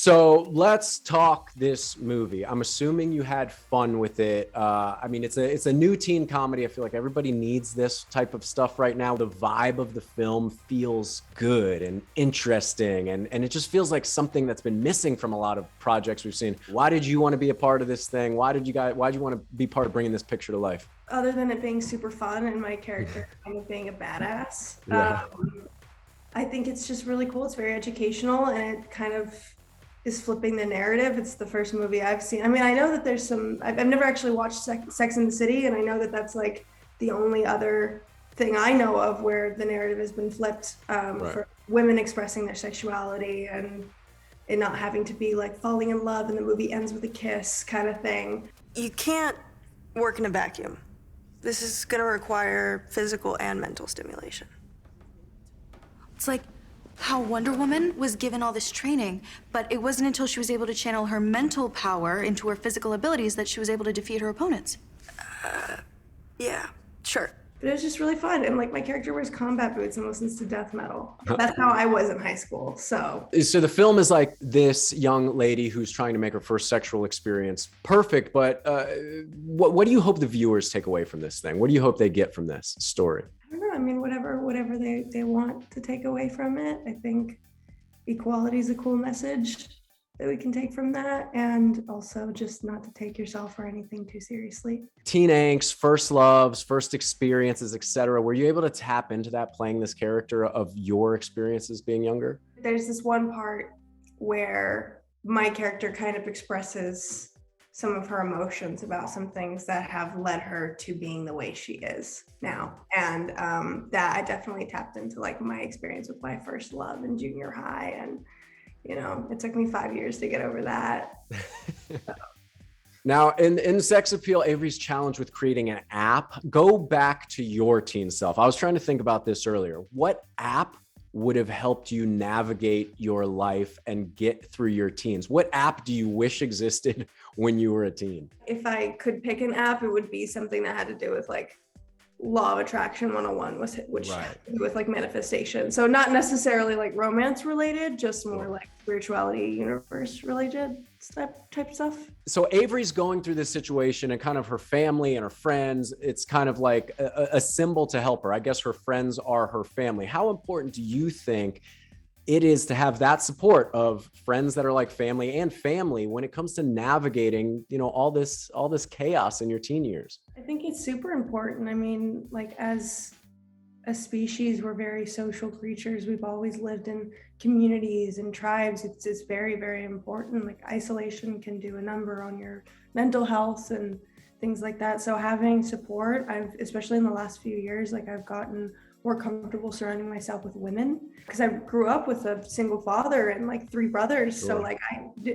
So let's talk this movie. I'm assuming you had fun with it. I mean, it's a new teen comedy. I feel like everybody needs this type of stuff right now. The vibe of the film feels good and interesting, and it just feels like something that's been missing from a lot of projects we've seen. Why did you want to be a part of this thing? Why'd you want to be part of bringing this picture to life? Other than it being super fun and my character kind of being a badass, Yeah. I think it's just really cool. It's very educational and it kind of is flipping the narrative. It's the first movie I've seen. I mean, I know that there's I've never actually watched Sex and the City, and I know that that's like the only other thing I know of where the narrative has been flipped Right. for women expressing their sexuality and it not having to be like falling in love and the movie ends with a kiss kind of thing. You can't work in a vacuum. This is gonna require physical and mental stimulation. It's like how Wonder Woman was given all this training, but it wasn't until she was able to channel her mental power into her physical abilities that she was able to defeat her opponents. Yeah, sure. But it was just really fun. And like my character wears combat boots and listens to death metal. That's how I was in high school. So So the film is like this young lady who's trying to make her first sexual experience perfect, but what do you hope the viewers take away from this thing? What do you hope they get from this story? I don't know. I mean, whatever they want to take away from it. I think equality is a cool message that we can take from that, and also just not to take yourself or anything too seriously. Teen angst, first loves, first experiences, etc. Were you able to tap into that playing this character of your experiences being younger? There's this one part where my character kind of expresses some of her emotions about some things that have led her to being the way she is now. And that I definitely tapped into like my experience with my first love in junior high. And, you know, it took me 5 years to get over that. Now, in Sex Appeal, Avery's challenged with creating an app. Go back to your teen self. I was trying to think about this earlier. What app would have helped you navigate your life and get through your teens? What app do you wish existed when you were a teen? If I could pick an app, it would be something that had to do with like Law of Attraction 101, which Right. had to do with like manifestation. So not necessarily like romance related, just more like spirituality, universe related type stuff. So Avery's going through this situation and kind of her family and her friends, it's kind of like a symbol to help her. I guess her friends are her family. How important do you think it is to have that support of friends that are like family and family when it comes to navigating, you know, all this chaos in your teen years? I think it's super important. I mean, like as a species, we're very social creatures. We've always lived in communities and tribes. It's very, very important. Like isolation can do a number on your mental health and things like that. So having support, especially in the last few years, like I've gotten more comfortable surrounding myself with women because I grew up with a single father and like 3 brothers. Sure. So like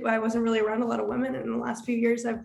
I wasn't really around a lot of women. And in the last few years, I've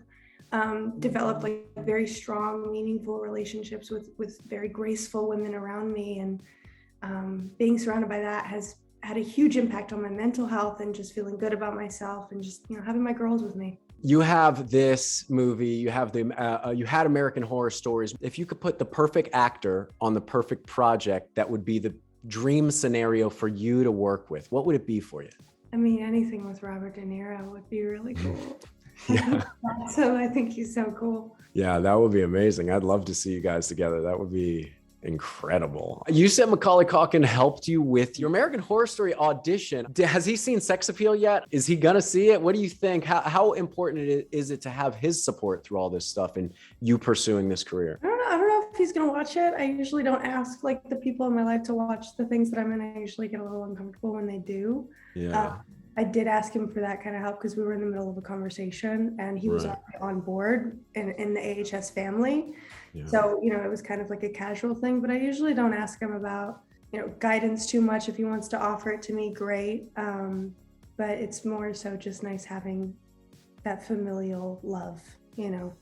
developed like very strong, meaningful relationships with very graceful women around me. And being surrounded by that has had a huge impact on my mental health and just feeling good about myself and just, you know, having my girls with me. You have this movie, you have you had American Horror Stories. If you could put the perfect actor on the perfect project, that would be the dream scenario for you to work with. What would it be for you? I mean, anything with Robert De Niro would be really cool. Yeah. So I think he's so cool. Yeah, that would be amazing. I'd love to see you guys together. That would be incredible. You said Macaulay Culkin helped you with your American Horror Story audition. Has he seen Sex Appeal yet? Is he gonna see it? What do you think? How important is it to have his support through all this stuff and you pursuing this career? I don't know if he's gonna watch it. I usually don't ask like the people in my life to watch the things that I'm in. I usually get a little uncomfortable when they do. Yeah. I did ask him for that kind of help because we were in the middle of a conversation and he was Right. already on board in the AHS family. Yeah. So, you know, it was kind of like a casual thing, but I usually don't ask him about, you know, guidance too much. If he wants to offer it to me, great. But it's more so just nice having that familial love, you know.